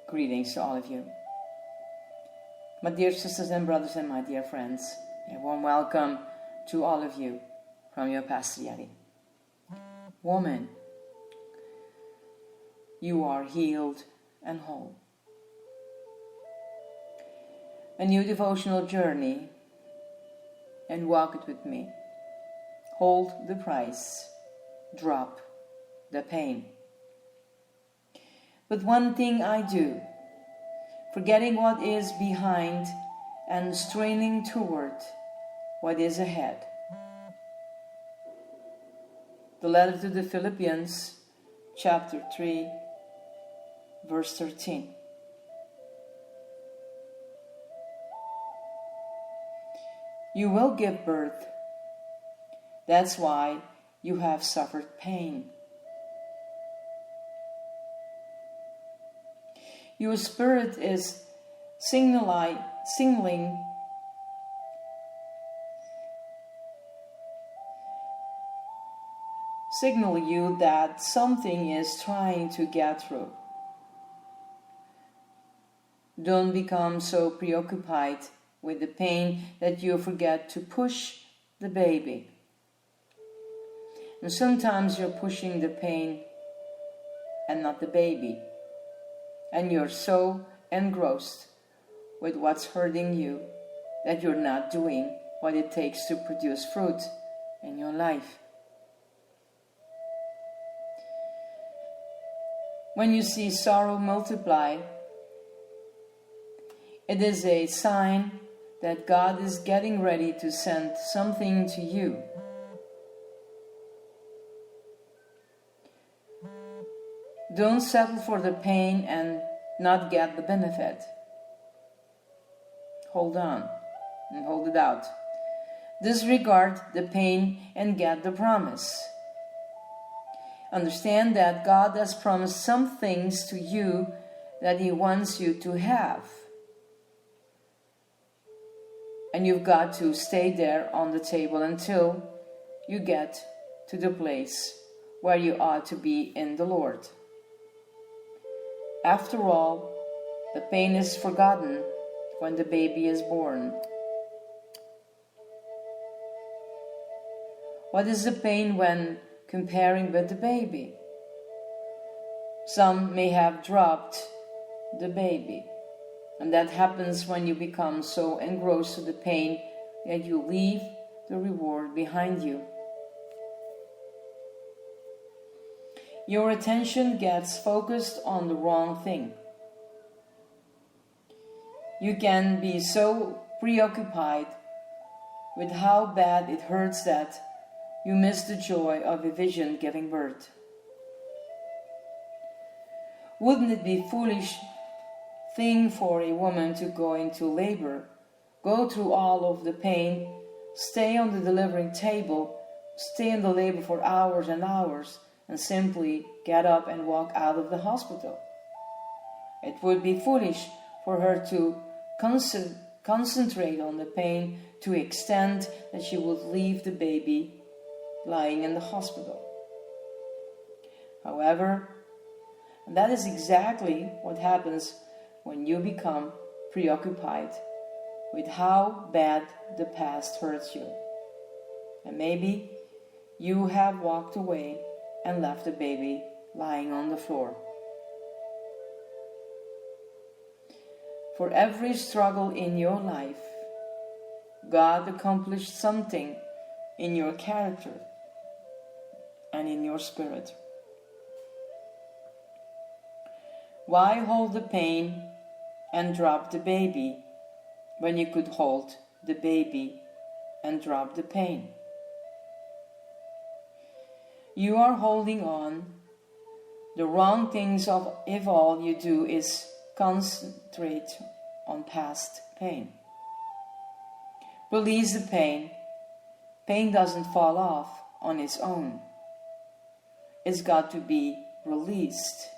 Greetings to all of you. My dear sisters and brothers and my dear friends, a warm welcome to all of you from your Pastor Yeti. Woman, you are healed and whole. A new devotional journey, and walk it with me. Hold the price, drop the pain. But one thing I do, forgetting what is behind and straining toward what is ahead. The letter to the Philippians, chapter 3, verse 13. You will give birth. That's why you have suffered pain. Your spirit is signaling you that something is trying to get through. Don't become so preoccupied with the pain that you forget to push the baby. And sometimes you're pushing the pain and not the baby. And you're so engrossed with what's hurting you that you're not doing what it takes to produce fruit in your life. When you see sorrow multiply, it is a sign that God is getting ready to send something to you. Don't settle for the pain and not get the benefit. Hold on and hold it out. Disregard the pain and get the promise. Understand that God has promised some things to you that He wants you to have. And you've got to stay there on the table until you get to the place where you ought to be in the Lord. After all, the pain is forgotten when the baby is born. What is the pain when comparing with the baby? Some may have dropped the baby, and that happens when you become so engrossed to the pain that you leave the reward behind you. Your attention gets focused on the wrong thing. You can be so preoccupied with how bad it hurts that you miss the joy of a vision giving birth. Wouldn't it be a foolish thing for a woman to go into labor, go through all of the pain, stay on the delivering table, stay in the labor for hours and hours, and simply get up and walk out of the hospital? It would be foolish for her to concentrate on the pain to the extent that she would leave the baby lying in the hospital. However, that is exactly what happens when you become preoccupied with how bad the past hurts you. And maybe you have walked away and left the baby lying on the floor. For every struggle in your life, God accomplished something in your character and in your spirit. Why hold the pain and drop the baby when you could hold the baby and drop the pain? You are holding on the wrong things if all you do is concentrate on past pain. Release the pain. Pain doesn't fall off on its own. It's got to be released.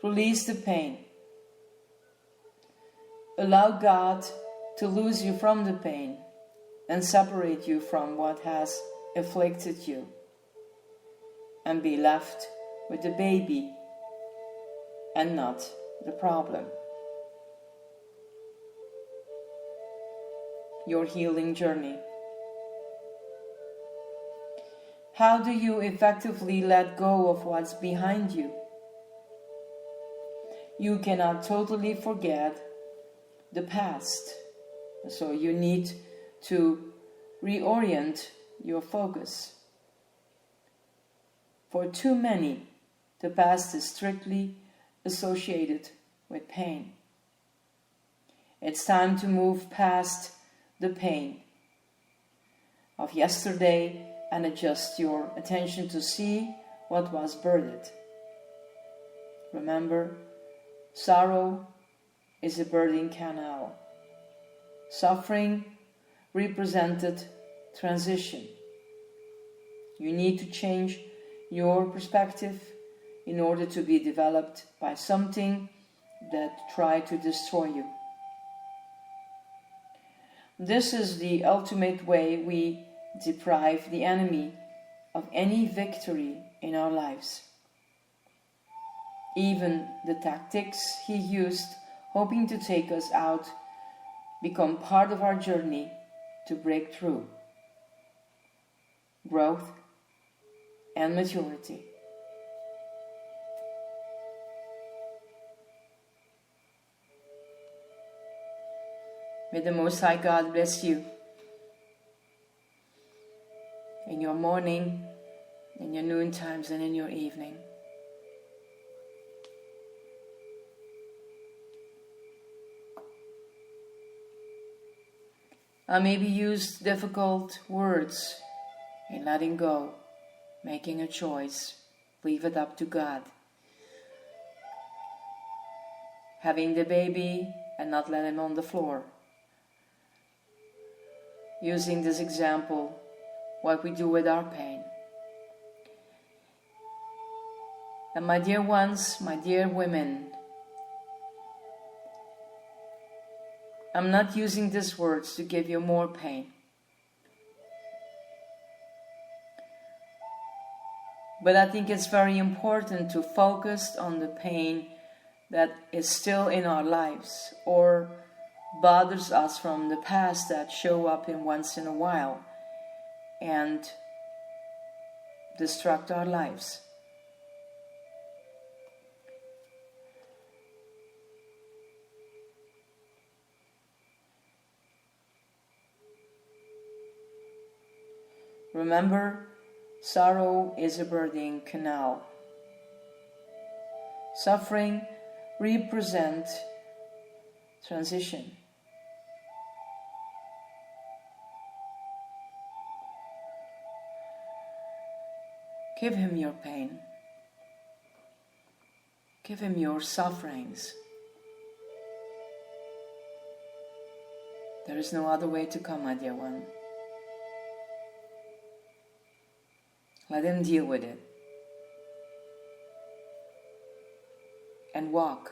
Release the pain. Allow God to loose you from the pain and separate you from what has afflicted you, and be left with the baby and not the problem. Your healing journey. How do you effectively let go of what's behind you? You cannot totally forget the past, so you need to reorient your focus. For too many, the past is strictly associated with pain. It's time to move past the pain of yesterday and adjust your attention to see what was birthed. Remember, sorrow is a birthing canal. Suffering represented transition. You need to change your perspective in order to be developed by something that tried to destroy you. This is the ultimate way we deprive the enemy of any victory in our lives. Even the tactics he used, hoping to take us out, become part of our journey to break through, growth, and maturity. May the Most High God bless you in your morning, in your noon times, and in your evening. I maybe used difficult words in letting go, making a choice, leave it up to God. Having the baby and not let him on the floor. Using this example, what we do with our pain. And my dear ones, my dear women, I'm not using these words to give you more pain. But I think it's very important to focus on the pain that is still in our lives or bothers us from the past that show up in once in a while and destruct our lives. Remember, sorrow is a birthing canal. Suffering represents transition. Give him your pain. Give him your sufferings. There is no other way to come, my dear one. Let him deal with it. And walk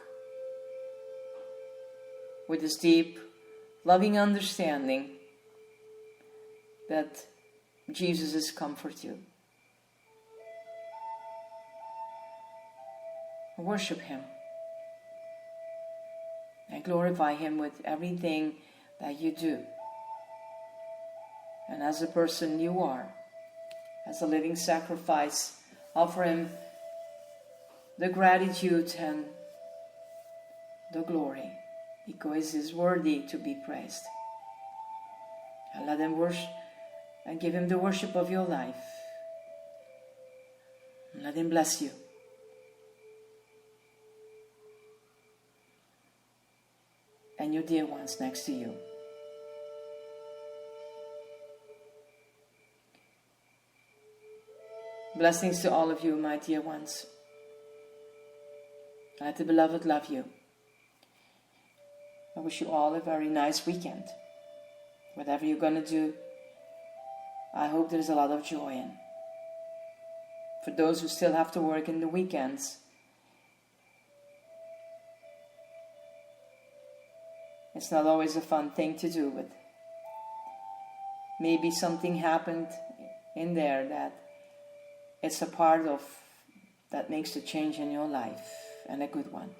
with this deep, loving understanding that Jesus is comfort you. Worship him and glorify him with everything that you do. And as a person you are, as a living sacrifice, offer him the gratitude and the glory, because he is worthy to be praised. And let him worship and give him the worship of your life. And let him bless you. And your dear ones next to you. Blessings to all of you, my dear ones. Let the beloved love you. I wish you all a very nice weekend. Whatever you're going to do, I hope there's a lot of joy in. For those who still have to work in the weekends, it's not always a fun thing to do, but maybe something happened in there that it's a part of that makes the change in your life. and a good one.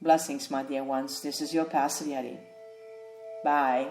Blessings, my dear ones. This is your Pastor Yeti. Bye.